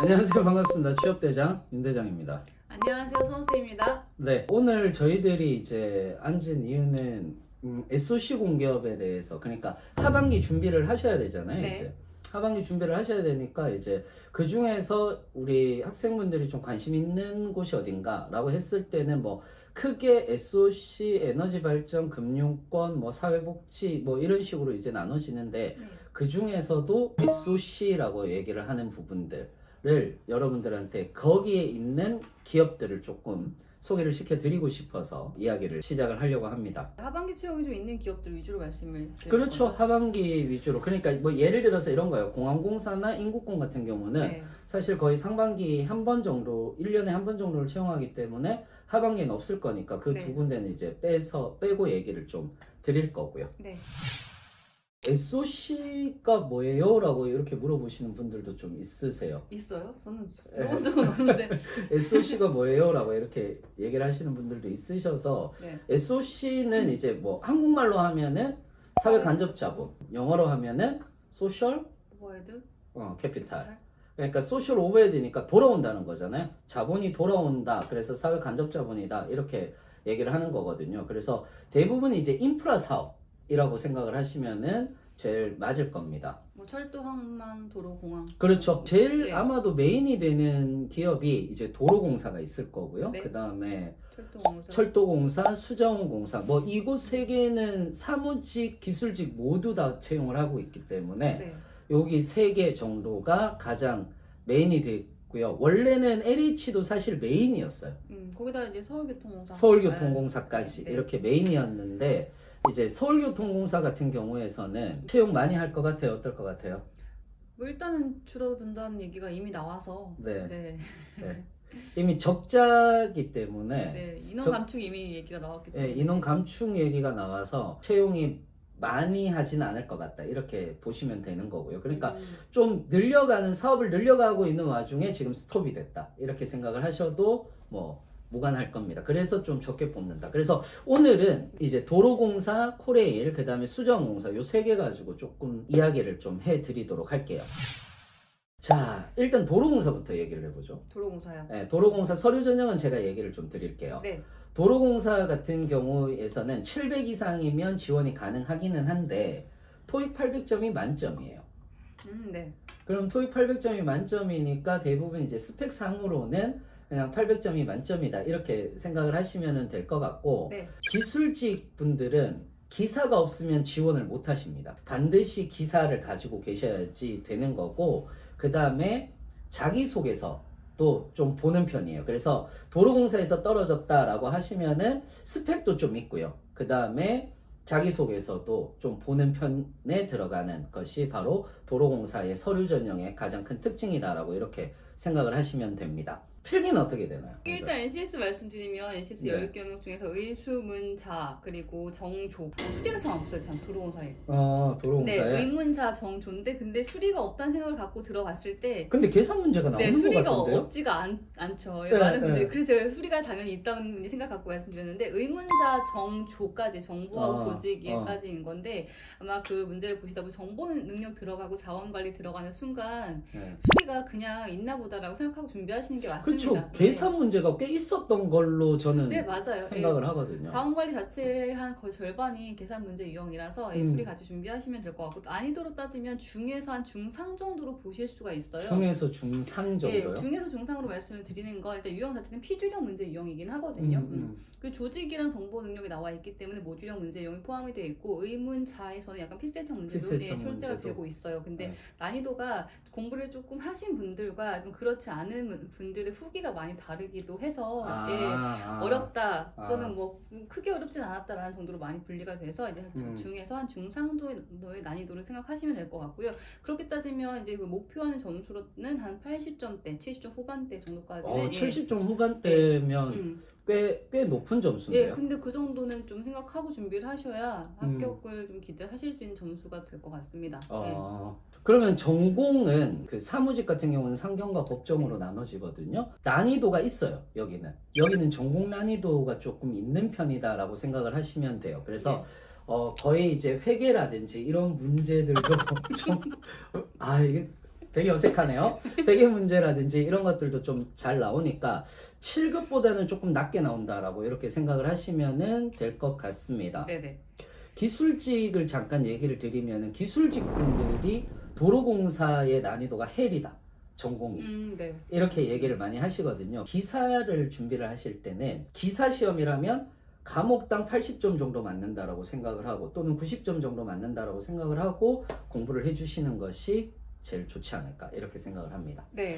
안녕하세요. 반갑습니다. 취업대장 윤대장입니다. 안녕하세요, 선수입니다. 네, 오늘 저희들이 이제 앉은 이유는 SOC 공기업에 대해서, 그러니까 하반기 준비를 하셔야 되잖아요. 네. 이제 하반기 준비를 하셔야 되니까 이제 그 중에서 우리 학생분들이 좀 관심 있는 곳이 어딘가라고 했을 때는 뭐 크게 SOC, 에너지 발전, 금융권, 뭐 사회복지 뭐 이런 식으로 이제 나눠지는데 네. 그 중에서도 SOC라고 얘기를 하는 부분들을 여러분들한테 거기에 있는 기업들을 조금 소개를 시켜드리고 싶어서 이야기를 시작을 하려고 합니다. 하반기 채용이 좀 있는 기업들 위주로 말씀을 드릴 그렇죠. 거죠? 하반기 위주로. 그러니까 뭐 예를 들어서 이런 거예요. 공항공사나 인국공 같은 경우는 네. 사실 거의 상반기 한 번 정도, 1년에 한 번 정도를 채용하기 때문에 하반기는 없을 거니까 그 두 네. 군데는 이제 빼고 얘기를 좀 드릴 거고요. 네. SOC가 뭐예요? 라고 이렇게 물어보시는 분들도 좀 있으세요. 있어요? 저는 들어본 적은 없는데. SOC가 뭐예요? 라고 이렇게 얘기를 하시는 분들도 있으셔서 네. SOC는 이제 뭐 한국말로 하면은 사회 간접 자본, 영어로 하면은 소셜 오버헤드? 캐피탈. 그러니까 소셜 오버헤드니까 돌아온다는 거잖아요. 자본이 돌아온다. 그래서 사회 간접 자본이다. 이렇게 얘기를 하는 거거든요. 그래서 대부분 이제 인프라 사업이라고 생각을 하시면은 제일 맞을 겁니다. 뭐 철도, 항만, 도로, 공항. 그렇죠. 제일 네. 아마도 메인이 되는 기업이 이제 도로공사가 있을 거고요. 네. 그 다음에 철도공사. 철도공사, 수자원공사, 뭐 이곳 세 개는 사무직, 기술직 모두 다 채용을 하고 있기 때문에 네. 여기 세 개 정도가 가장 메인이 되고요. 원래는 LH도 사실 메인이었어요. 거기다 이제 서울교통공사. 서울교통공사까지 네. 이렇게 메인이었는데 이제 서울교통공사 같은 경우에서는 채용 많이 할 것 같아요. 어떨 것 같아요? 뭐 일단은 줄어든다는 얘기가 이미 나와서. 네. 네. 네. 이미 적자기 때문에 네. 인원 저- 감축 이미 얘기가 나왔기 예, 때문에. 인원 감축 얘기가 나와서 채용이 많이 하지는 않을 것 같다. 이렇게 보시면 되는 거고요. 그러니까 좀 늘려가는, 사업을 늘려가고 있는 와중에 지금 스톱이 됐다. 이렇게 생각을 하셔도 뭐 무관할 겁니다. 그래서 좀 적게 뽑는다. 그래서 오늘은 이제 도로공사, 코레일, 그 다음에 수자원공사 요 세 개 가지고 조금 이야기를 좀 해드리도록 할게요. 자, 일단 도로공사부터 얘기를 해보죠. 도로공사요. 네, 도로공사 서류 전형은 제가 얘기를 좀 드릴게요. 네. 도로공사 같은 경우에서는 700 이상이면 지원이 가능하기는 한데 토익 800점이 만점이에요. 네. 그럼 토익 800점이 만점이니까 대부분 이제 스펙상으로는 그냥 800점이 만점이다 이렇게 생각을 하시면 될 것 같고 네. 기술직 분들은 기사가 없으면 지원을 못 하십니다. 반드시 기사를 가지고 계셔야지 되는 거고 그 다음에 자기소개서도 좀 보는 편이에요. 그래서 도로공사에서 떨어졌다라고 하시면은 스펙도 좀 있고요. 그 다음에 자기소개서도 좀 보는 편에 들어가는 것이 바로 도로공사의 서류 전형의 가장 큰 특징이다라고 이렇게 생각을 하시면 됩니다. 필기는 어떻게 되나요? 일단 NCS 말씀드리면 NCS 네. 10경력 중에서 의수문자 그리고 정조 수리가 참 없어요. 참 도로공사에. 도로공사에. 네, 의문자 정조인데 근데 수리가 없다는 생각을 갖고 들어갔을 때 근데 계산 문제가 나오는 네, 것 수리가 같은데요? 없지가 않죠. 네, 많은 네. 분들이 그래서 제가 수리가 당연히 있다는 생각 갖고 말씀드렸는데 의문자 정조까지 정보하고 조직까지인 건데 아마 그 문제를 보시다 보면 정보 능력 들어가고 자원관리 들어가는 순간 네. 수리가 그냥 있나 보다라고 생각하고 준비하시는 게 맞습니다. 그렇죠. 계산 문제가 꽤 있었던 걸로 저는 네, 맞아요. 생각을 하거든요. 자원관리 자체의 한 거의 절반이 계산 문제 유형이라서 수리 같이 준비하시면 될 것 같고 난이도로 따지면 중에서 한 중상 정도로 보실 수가 있어요. 중에서 중상 정도요? 예, 중에서 중상으로 말씀을 드리는 건 일단 유형 자체는 피규형 문제 유형이긴 하거든요. 그 조직이랑 정보 능력이 나와 있기 때문에 모듈형 문제 유형이 포함이 되어 있고 의문자에서는 약간 피셋형 문제도 피셋형 출제가 문제도. 되고 있어요. 근데 네. 난이도가 공부를 조금 하신 분들과 좀 그렇지 않은 분들의 후기가 많이 다르기도 해서 어렵다 또는 뭐 크게 어렵진 않았다라는 정도로 많이 분리가 돼서 이제 중에서 한 중상도의 난이도를 생각하시면 될 것 같고요. 그렇게 따지면 이제 그 목표하는 점수로는 한 80점대, 70점 후반대 정도까지. 70점 후반대면 꽤 높은 점수인데요. 예, 근데 그 정도는 좀 생각하고 준비를 하셔야 합격을 좀 기대하실 수 있는 점수가 될 것 같습니다. 그러면 전공은 그 사무직 같은 경우는 상경과 법정으로 나눠지거든요. 난이도가 있어요. 여기는 전공 난이도가 조금 있는 편이다라고 생각을 하시면 돼요. 그래서 거의 이제 회계라든지 이런 문제들도 좀 이게 되게 어색하네요. 회계 문제라든지 이런 것들도 좀 잘 나오니까 7급보다는 조금 낮게 나온다라고 이렇게 생각을 하시면은 될 것 같습니다. 네네. 기술직을 잠깐 얘기를 드리면은 기술직 분들이 도로공사의 난이도가 헬이다. 전공이. 네. 이렇게 얘기를 많이 하시거든요. 기사를 준비를 하실 때는 기사 시험이라면 과목당 80점 정도 맞는다라고 생각을 하고 또는 90점 정도 맞는다라고 생각을 하고 공부를 해주시는 것이 제일 좋지 않을까 이렇게 생각을 합니다. 네.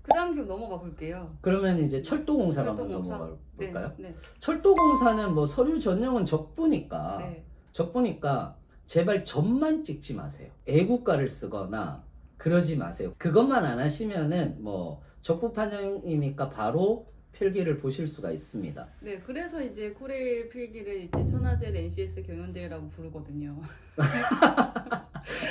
그 다음 좀 넘어가 볼게요. 그러면 이제 철도공사로 한번 철도공사? 넘어가 볼까요? 네. 철도공사는 뭐 서류 전형은 적부니까 네. 적부니까 제발 점만 찍지 마세요. 애국가를 쓰거나 그러지 마세요. 그것만 안 하시면은 뭐 적부 판정이니까 바로 필기를 보실 수가 있습니다. 네, 그래서 이제 코레일 필기를 이제 천하제 NCS 경연대회라고 부르거든요.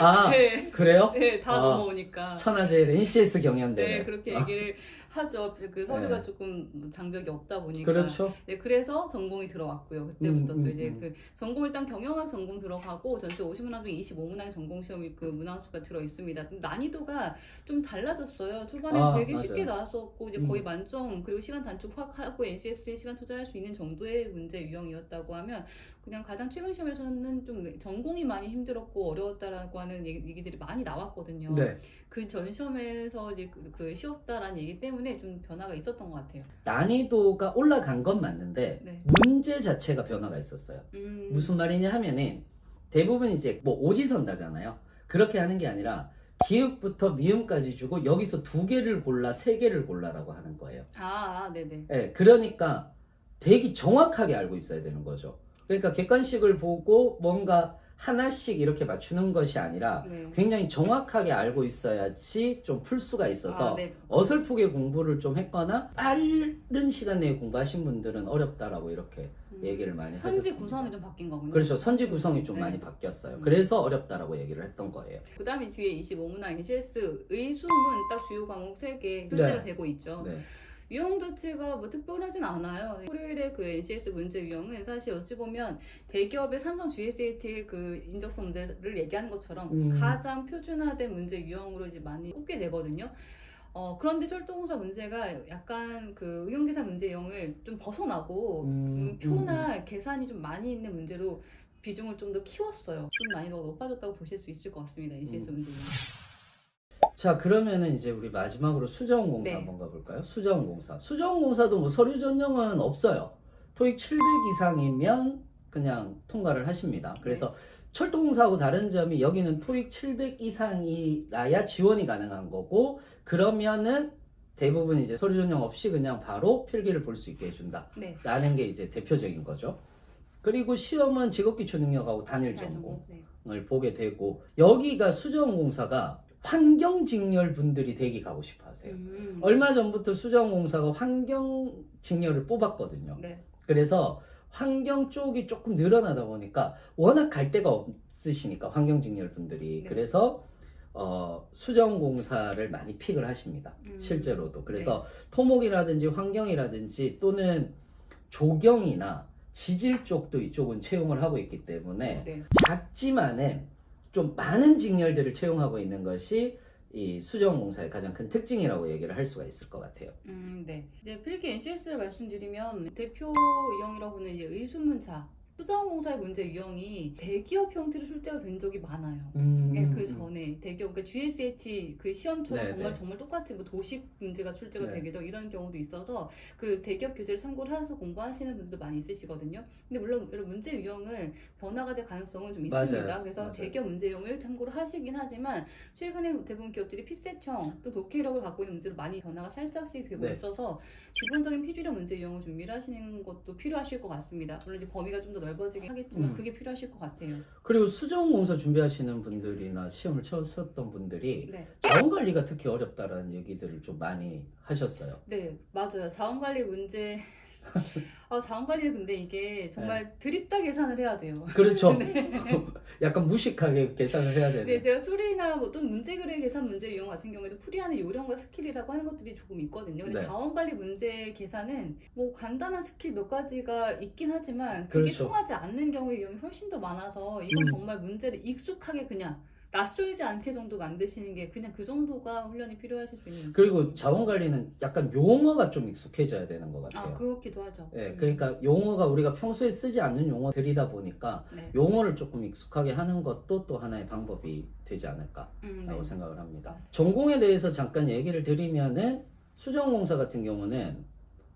아 네. 그래요? 네, 다 넘어오니까. 천하제 NCS 경연대회. 네, 그렇게 얘기를 하죠. 그 서류가 네. 조금 장벽이 없다 보니까. 그렇죠. 네, 그래서 전공이 들어왔고요. 그때부터 또 이제 음. 그 전공 일단 경영학 전공 들어가고 전체 50문항 중에 25문항 전공 시험이 그 문항수가 들어 있습니다. 난이도가 좀 달라졌어요. 초반에 되게 쉽게 맞아요. 나왔었고 이제 거의 만점 그리고 시간 단축 확 하고 NCS에 시간 투자할 수 있는 정도의 문제 유형이었다고 하면 그냥 가장 최근 시험에서는 좀 전공이 많이 힘들었고 어려웠다라고 하는 얘기들이 많이 나왔거든요. 네. 그 전 시험에서 이제 그 쉬웠다라는 얘기 때문에 좀 변화가 있었던 것 같아요. 난이도가 올라간 건 맞는데 네. 문제 자체가 변화가 있었어요. 무슨 말이냐 하면은 대부분 이제 뭐 오지선다잖아요. 그렇게 하는 게 아니라 기읍부터 미음까지 주고 여기서 2개를 골라 3개를 골라라고 하는 거예요. 네네. 네, 그러니까 되게 정확하게 알고 있어야 되는 거죠. 그러니까 객관식을 보고 뭔가 하나씩 이렇게 맞추는 것이 아니라 네. 굉장히 정확하게 알고 있어야지 좀 풀 수가 있어서 네. 어설프게 공부를 좀 했거나 빠른 시간 내에 공부하신 분들은 어렵다라고 이렇게 얘기를 많이 하셨습니다. 선지 구성이 좀 바뀐 거군요. 그렇죠. 선지 구성이 좀 네. 많이 바뀌었어요. 그래서 어렵다라고 얘기를 했던 거예요. 그 다음에 뒤에 25문항 NCS 의수문 딱 주요 과목 3개 출제가 되고 있죠. 네. 유형 자체가 뭐 특별하진 않아요. 코레일의 그 NCS 문제 유형은 사실 어찌 보면 대기업의 삼성 GSAT 그 인적성 문제를 얘기하는 것처럼 가장 표준화된 문제 유형으로 이제 많이 꼽게 되거든요. 그런데 철도공사 문제가 약간 그 의용계산 문제 유형을 좀 벗어나고 표나 계산이 좀 많이 있는 문제로 비중을 좀 더 키웠어요. 좀 많이 더 높아졌다고 보실 수 있을 것 같습니다. NCS 문제 유형. 자, 그러면은 이제 우리 마지막으로 수자원공사 네. 한번 가볼까요? 수자원공사. 수자원공사도 뭐 서류 전형은 없어요. 토익 700 이상이면 그냥 통과를 하십니다. 그래서 철도공사하고 다른 점이 여기는 토익 700 이상이라야 지원이 가능한 거고 그러면은 대부분 이제 서류 전형 없이 그냥 바로 필기를 볼 수 있게 해준다. 네. 라는 게 이제 대표적인 거죠. 그리고 시험은 직업기초 능력하고 단일 전공을 네. 보게 되고 여기가 수자원공사가 환경직렬 분들이 대기 가고 싶어 하세요. 얼마 전부터 수자원공사가 환경직렬을 뽑았거든요. 네. 그래서 환경 쪽이 조금 늘어나다 보니까 워낙 갈 데가 없으시니까 환경직렬 분들이 네. 그래서 수자원공사를 많이 픽을 하십니다. 실제로도. 그래서 토목이라든지 환경이라든지 또는 조경이나 지질 쪽도 이쪽은 채용을 하고 있기 때문에 네. 작지만은 좀 많은 직렬들을 채용하고 있는 것이 이 수자원공사의 가장 큰 특징이라고 얘기를 할 수가 있을 것 같아요. 네. 이제 필기 NCS를 말씀드리면 대표 유형이라고 하는 이제 의수문자 수자원공사의 문제 유형이 대기업 형태로 출제가 된 적이 많아요. 그 전에 대기업 그러니까 GSAT 그 시험처럼 네, 정말 똑같이 뭐 도식 문제가 출제가 네. 되기도 이런 경우도 있어서 그 대기업 교재를 참고를 해서 공부하시는 분들도 많이 있으시거든요. 근데 물론 이런 문제 유형은 변화가 될 가능성은 좀 있습니다. 맞아요. 그래서 맞아요. 대기업 문제 유형을 참고를 하시긴 하지만 최근에 대부분 기업들이 피셋형 또 독해력을 갖고 있는 문제로 많이 변화가 살짝씩 되고 네. 있어서 기본적인 필기력 문제 유형을 준비를 하시는 것도 필요하실 것 같습니다. 물론 이제 범위가 좀 더 넓어지긴 하겠지만 그게 필요하실 것 같아요. 그리고 수자원공사 준비하시는 분들이나 시험을 쳤었던 분들이 네. 자원관리가 특히 어렵다라는 얘기들을 좀 많이 하셨어요. 네, 맞아요. 자원관리 문제. 자원관리는 근데 이게 정말 드립다 계산을 해야 돼요. 그렇죠. 네. 약간 무식하게 계산을 해야 되는. 네, 제가 수리나 뭐 어떤 문제그래 계산 문제 유형 같은 경우에도 풀이하는 요령과 스킬이라고 하는 것들이 조금 있거든요. 근데 네. 자원관리 문제 계산은 뭐 간단한 스킬 몇 가지가 있긴 하지만 그게 그렇죠. 통하지 않는 경우의 유형이 훨씬 더 많아서 이건 정말 문제를 익숙하게 그냥 낯설지 않게 정도 만드시는 게 그냥 그 정도가 훈련이 필요하실 수 있는 그리고 자원 관리는 약간 용어가 좀 익숙해져야 되는 것 같아요. 그렇기도 하죠. 예, 그러니까 용어가 우리가 평소에 쓰지 않는 용어들이다 보니까 네. 용어를 조금 익숙하게 하는 것도 또 하나의 방법이 되지 않을까라고 네. 생각을 합니다. 맞습니다. 전공에 대해서 잠깐 얘기를 드리면은 수정공사 같은 경우는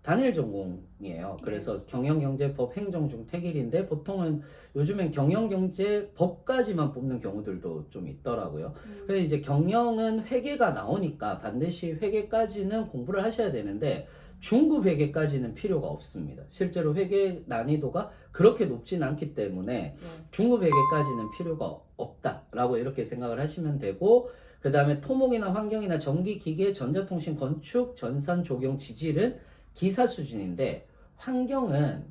단일 전공이에요. 그래서 경영경제법 행정중택일인데 보통은 요즘엔 경영경제법까지만 뽑는 경우들도 좀 있더라고요. 근데 이제 경영은 회계가 나오니까 반드시 회계까지는 공부를 하셔야 되는데 중급 회계까지는 필요가 없습니다. 실제로 회계 난이도가 그렇게 높진 않기 때문에 중급 회계까지는 필요가 없다라고 이렇게 생각을 하시면 되고, 그 다음에 토목이나 환경이나 전기, 기계, 전자통신, 건축, 전산, 조경, 지질은 기사 수준인데 환경은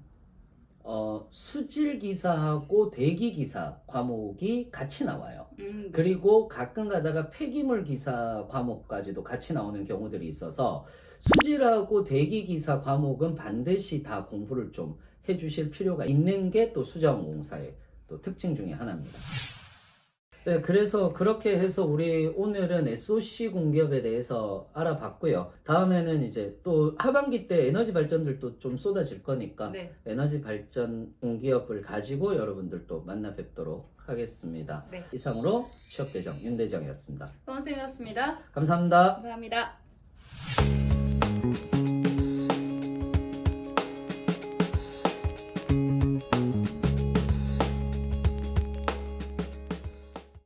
수질기사하고 대기기사 과목이 같이 나와요. 네. 그리고 가끔 가다가 폐기물 기사 과목까지도 같이 나오는 경우들이 있어서 수질하고 대기기사 과목은 반드시 다 공부를 좀 해주실 필요가 있는 게 또 수자원공사의 또 특징 중에 하나입니다. 네, 그래서 그렇게 해서 우리 오늘은 SOC 공기업에 대해서 알아봤고요. 다음에는 이제 또 하반기 때 에너지 발전들도 좀 쏟아질 거니까 네. 에너지 발전 공기업을 가지고 여러분들도 만나 뵙도록 하겠습니다. 네. 이상으로 취업대정 윤대정이었습니다. 선생님이었습니다. 감사합니다. 감사합니다.